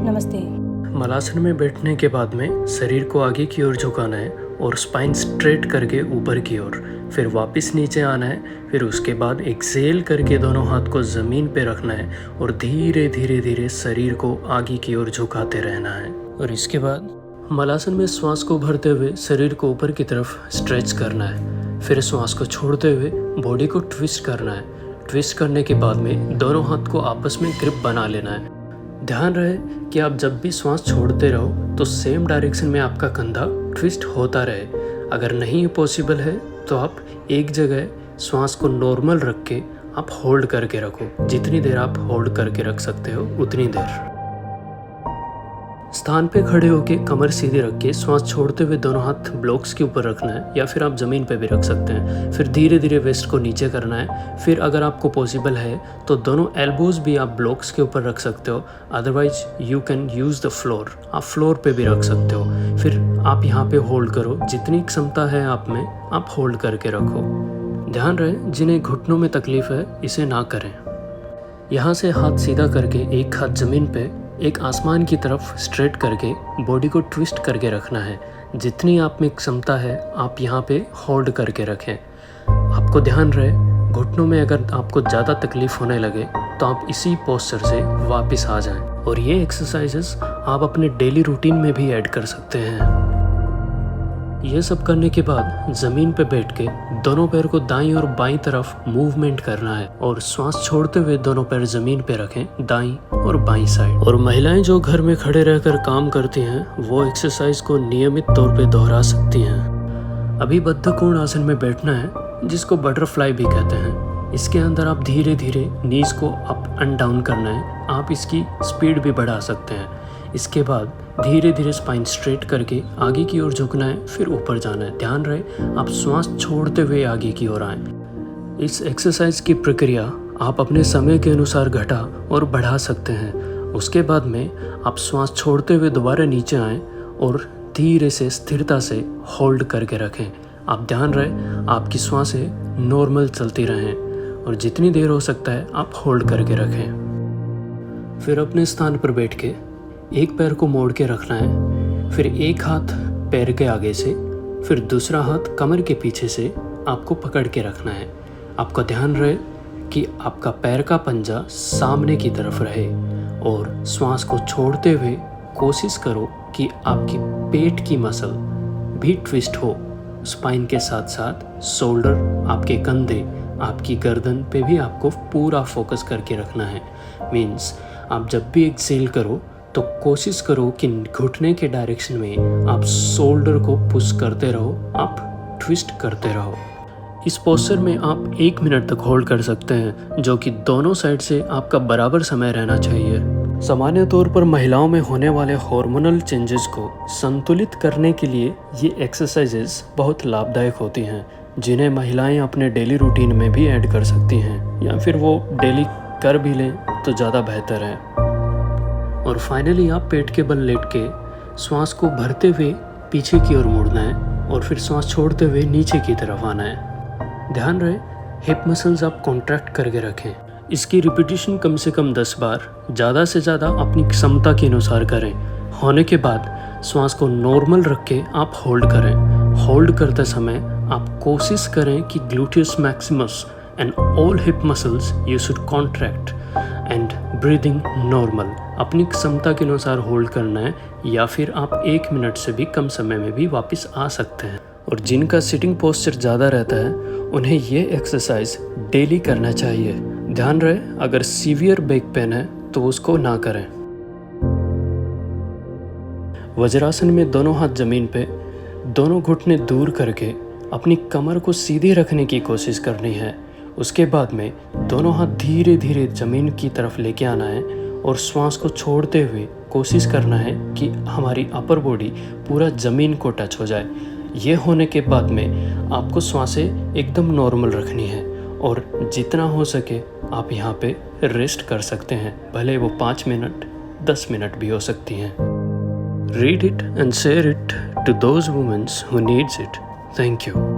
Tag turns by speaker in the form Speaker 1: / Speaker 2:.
Speaker 1: नमस्ते।
Speaker 2: मलासन में बैठने के बाद में शरीर को आगे की ओर झुकाना है और स्पाइन स्ट्रेट करके ऊपर की ओर, फिर वापस नीचे आना है। फिर उसके बाद एक्सेल करके दोनों हाथ को ज़मीन पे रखना है और धीरे धीरे धीरे शरीर को आगे की ओर झुकाते रहना है। और इसके बाद मलासन में श्वास को भरते हुए शरीर को ऊपर की तरफ स्ट्रेच करना है। फिर श्वास को छोड़ते हुए बॉडी को ट्विस्ट करना है। ट्विस्ट करने के बाद में दोनों हाथ को आपस में ग्रिप बना लेना है। ध्यान रहे कि आप जब भी श्वास छोड़ते रहो तो सेम डायरेक्शन में आपका कंधा ट्विस्ट होता रहे। अगर नहीं पॉसिबल है तो आप एक जगह श्वास को नॉर्मल रख के आप होल्ड करके रखो। जितनी देर आप होल्ड करके रख सकते हो उतनी देर। स्थान पे खड़े होके कमर सीधी रख के श्वास छोड़ते हुए दोनों हाथ ब्लॉक्स के ऊपर रखना है, या फिर आप ज़मीन पे भी रख सकते हैं। फिर धीरे धीरे वेस्ट को नीचे करना है। फिर अगर आपको पॉसिबल है तो दोनों एल्बोज भी आप ब्लॉक्स के ऊपर रख सकते हो, otherwise you can use the floor. आप फ्लोर पे भी रख सकते हो। फिर आप यहाँ पे होल्ड करो, जितनी क्षमता है आप में आप होल्ड करके रखो। ध्यान रहे जिन्हें घुटनों में तकलीफ है इसे ना करें। यहाँ से हाथ सीधा करके एक हाथ ज़मीन पे एक आसमान की तरफ स्ट्रेट करके बॉडी को ट्विस्ट करके रखना है। जितनी आप में क्षमता है आप यहाँ पे होल्ड करके रखें। आपको ध्यान रहे घुटनों में अगर आपको ज़्यादा तकलीफ होने लगे तो आप इसी पोस्चर से वापस आ जाएं। और ये एक्सरसाइजेस आप अपने डेली रूटीन में भी ऐड कर सकते हैं। ये सब करने के बाद ज़मीन पे बैठ के दोनों पैर को दाईं और बाईं तरफ मूवमेंट करना है और श्वास छोड़ते हुए दोनों पैर ज़मीन पे रखें, दाईं और बाईं साइड। और महिलाएं जो घर में खड़े रहकर काम करती हैं वो एक्सरसाइज को नियमित तौर पे दोहरा सकती हैं। अभी बद्ध कोण आसन में बैठना है, जिसको बटरफ्लाई भी कहते हैं। इसके अंदर आप धीरे धीरे नीज को अप एंड डाउन करना है। आप इसकी स्पीड भी बढ़ा सकते हैं। इसके बाद धीरे धीरे स्पाइन स्ट्रेट करके आगे की ओर झुकना है, फिर ऊपर जाना है। ध्यान रहे आप श्वास छोड़ते हुए आगे की ओर आएं। इस एक्सरसाइज की प्रक्रिया आप अपने समय के अनुसार घटा और बढ़ा सकते हैं। उसके बाद में आप श्वास छोड़ते हुए दोबारा नीचे आएं और धीरे से स्थिरता से होल्ड करके रखें। आप ध्यान रहे आपकी श्वासें नॉर्मल चलती रहें और जितनी देर हो सकता है आप होल्ड करके रखें। फिर अपने स्थान पर बैठ के एक पैर को मोड़ के रखना है। फिर एक हाथ पैर के आगे से, फिर दूसरा हाथ कमर के पीछे से आपको पकड़ के रखना है। आपका ध्यान रहे कि आपका पैर का पंजा सामने की तरफ रहे और श्वास को छोड़ते हुए कोशिश करो कि आपकी पेट की मसल भी ट्विस्ट हो। स्पाइन के साथ साथ शोल्डर, आपके कंधे, आपकी गर्दन पे भी आपको पूरा फोकस करके रखना है। मीन्स आप जब भी एक्सेल करो तो कोशिश करो कि घुटने के डायरेक्शन में आप शोल्डर को पुश करते रहो, आप ट्विस्ट करते रहो। इस पोस्चर में आप 1 मिनट तक होल्ड कर सकते हैं, जो कि दोनों साइड से आपका बराबर समय रहना चाहिए। सामान्य तौर पर महिलाओं में होने वाले हार्मोनल चेंजेस को संतुलित करने के लिए ये एक्सरसाइजेस बहुत लाभदायक होती हैं, जिन्हें महिलाएं अपने डेली रूटीन में भी ऐड कर सकती हैं, या फिर वो डेली कर भी लें तो ज़्यादा बेहतर है। और फाइनली आप पेट के बल लेट के श्वास को भरते हुए पीछे की ओर मुड़ना है और फिर श्वास छोड़ते हुए नीचे की तरफ आना है। ध्यान रहे हिप मसल्स आप कॉन्ट्रैक्ट करके रखें। इसकी रिपीटिशन कम से कम 10 बार, ज़्यादा से ज़्यादा अपनी क्षमता के अनुसार करें। होने के बाद श्वास को नॉर्मल रख के आप होल्ड करें। होल्ड करते समय आप कोशिश करें कि gluteus Maximus and all hip muscles you should contract and breathing normal. अपनी क्षमता के अनुसार होल्ड करना है, या फिर आप 1 मिनट से भी कम समय में भी वापस आ सकते हैं। और जिनका सिटिंग पोस्चर ज़्यादा रहता है उन्हें ये एक्सरसाइज डेली करना चाहिए। ध्यान रहे अगर सीवियर बैक पेन है तो उसको ना करें। वज्रासन में दोनों हाथ ज़मीन पे, दोनों घुटने दूर करके अपनी कमर को सीधी रखने की कोशिश करनी है। उसके बाद में दोनों हाथ धीरे धीरे ज़मीन की तरफ लेके आना है और श्वास को छोड़ते हुए कोशिश करना है कि हमारी अपर बॉडी पूरा ज़मीन को टच हो जाए। ये होने के बाद में आपको श्वासें एकदम नॉर्मल रखनी है और जितना हो सके आप यहाँ पे रेस्ट कर सकते हैं, भले वो 5 मिनट 10 मिनट भी हो सकती हैं। Read it and share it to those womens who needs it. Thank you.